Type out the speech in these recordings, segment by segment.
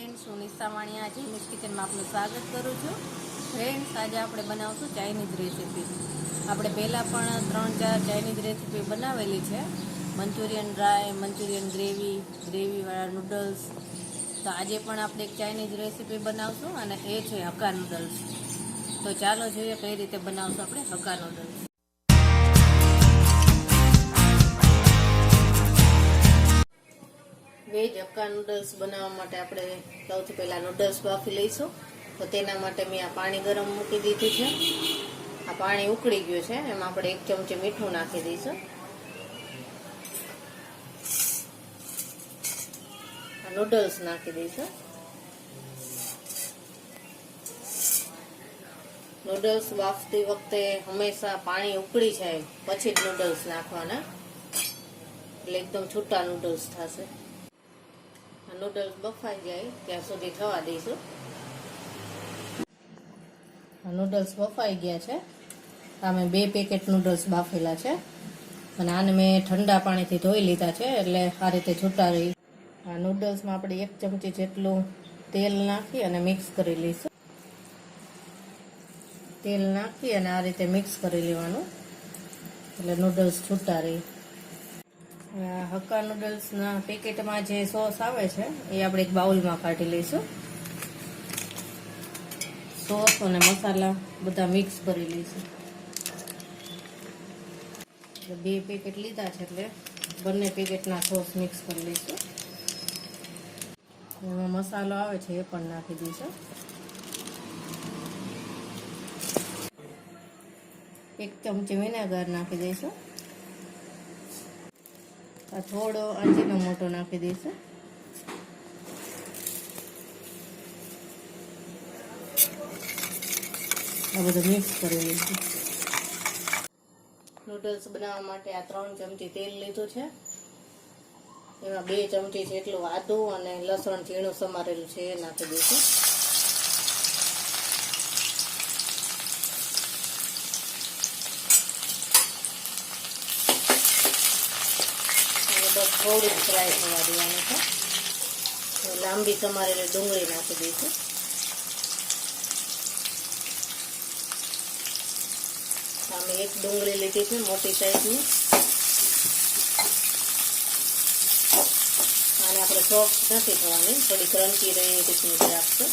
Friends, હું નિશા વાણિયા જેનિસ કિચનમાં આપનું સ્વાગત કરું છું. ફ્રેન્ડ્સ, આજે આપણે બનાવશું ચાઇનીઝ રેસીપી. આપણે પહેલાં પણ 3-4 ચાઇનીઝ રેસીપી બનાવેલી છે. મંચુરિયન ડ્રાય, મંચુરિયન ગ્રેવીવાળા નૂડલ્સ. તો આજે પણ આપણે એક ચાઇનીઝ રેસીપી બનાવશું અને એ છે હક્કા નૂડલ્સ. તો ચાલો જોઈએ કઈ રીતે બનાવશું આપણે hakka noodles. Veg hakka noodles બનાવવા માટે આપણે સૌથી પહેલાં નૂડલ્સ બાફી લઈશું. તો તેના માટે મેં આ પાણી ગરમ મૂકી દીધું છે. આ પાણી ઉકળી ગયું છે, એમાં આપણે 1 ચમચી મીઠું નાખી દઈશું. આ નૂડલ્સ નાખી દઈશું. નૂડલ્સ બાફતી વખતે હંમેશા પાણી ઉકળી જાય પછી જ નૂડલ્સ નાખવાના, એટલે એકદમ છૂટા નૂડલ્સ થશે. નૂડલ્સ બફાઈ જાય ત્યાં સુધી થવા દઈશું. નૂડલ્સ બફાઈ ગયા છે. આમે 2 પેકેટ નૂડલ્સ બાફેલા છે અને આને મેં ઠંડા પાણીથી ધોઈ લીધા છે, એટલે આ રીતે છૂટા રહી. આ નૂડલ્સમાં આપણે 1 ચમચી જેટલું તેલ નાખી અને મિક્સ કરી લઈશું. તેલ નાખી અને આ રીતે મિક્સ કરી લેવાનું, એટલે નૂડલ્સ છૂટા રહી. હક્કા નૂડલ્સના પેકેટમાં જે સોસ આવે છે એ આપણે એક બાઉલમાં કાઢી લઈશું. સોસ અને મસાલા બધા મિક્સ કરી લઈશું. 2 પેકેટ લીધા છે એટલે બંને પેકેટના સોસ મિક્સ કરી લઈશું. એમાં મસાલો આવે છે એ પણ નાખી દઈશું. 1 ચમચી વિનેગર નાખી દઈશું. થોડો અજીનોમોટો નાખી દઈશું. આ બધું મિક્સ કરી લઈશું. નૂડલ્સ બનાવવા માટે આ 3 ચમચી તેલ લીધું છે. એમાં 2 ચમચી જેટલું આદું અને લસણ ઝીણું સમારેલું છે એ નાખી દઈશું. બસ થોડી ફ્રાય થવા દેવાનું છે. લાંબી સમારેલી ડુંગળી નાખી દઈશું. આમે 1 ડુંગળી લીધી છે મોટી સાઈઝની. આને આપણે સોફ્ટ નથી થવાની, થોડી ક્રન્ચી રહે એ રીતની જ રાખશું.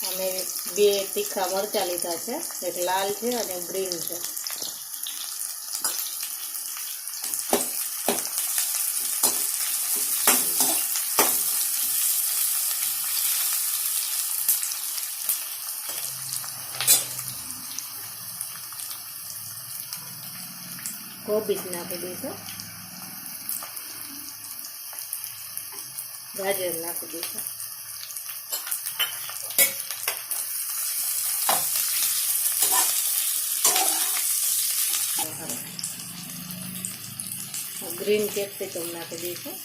અમે 2 તીખા મરચાં લીધા છે, એક લાલ છે અને ગ્રીન છે. કોબીજ નાખી દઈશું. ગાજર નાખી દઈશું. ગ્રીન કેપ્સિકમ નાખી દઈશું.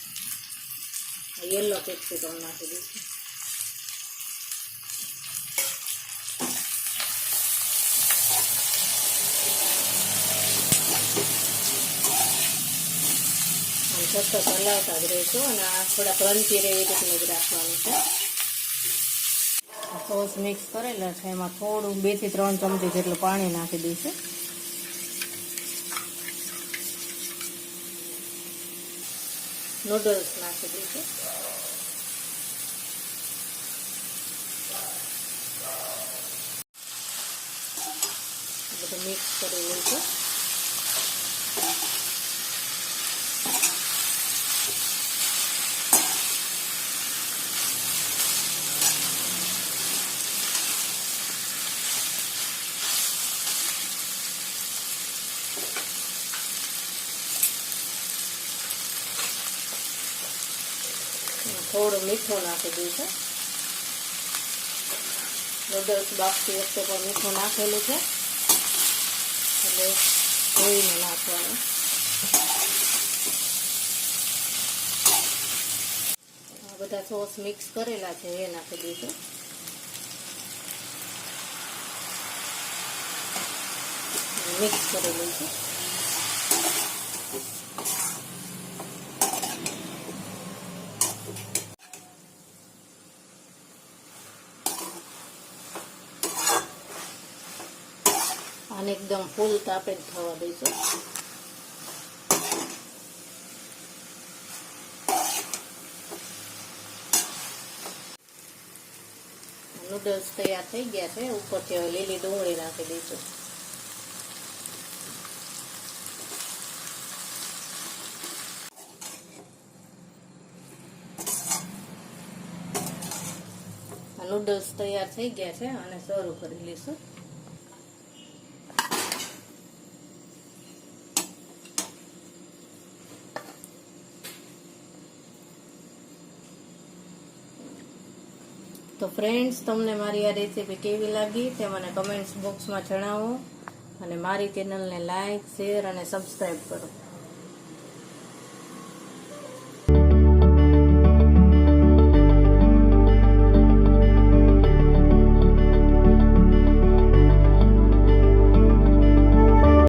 યલો કેપ્સિકમ નાખી દઈશું. સતત હલાવતા જ રહીશું અને આ થોડા ક્રન્ચી રહે એ રીતનું જ રાખવાનું છે. સોસ મિક્સ કરેલા છે, એમાં થોડું 2 થી 3 ચમચી જેટલું પાણી નાખી દઈશું. નૂડલ્સ નાખી દઈશું. બધું મિક્સ કરી લઈશું. થોડું મીઠું નાખી દઈશું. નૂડલ્સ બાફતી વખતે પણ મીઠું નાખેલું છે, એટલે જોઈને નાખવાનું. આ બધા સોસ મિક્સ કરેલા છે એ નાખી દઈશું. મિક્સ કરી લઈશું. આને એકદમ ફૂલ તાપે જ થવા દઈશું. નૂડલ્સ તૈયાર થઈ ગયા છે. ઉપરથી હવે લીલી ડુંગળી નાખી દઈશું. નૂડલ્સ તૈયાર થઈ ગયા છે અને સર્વ કરી લઈશું. તો ફ્રેન્ડ્સ, તમને મારી આ રેસીપી કેવી લાગી તે મને કમેન્ટ્સ બોક્સમાં જણાવો અને મારી ચેનલને લાઈક, શેર અને સબસ્ક્રાઈબ કરો.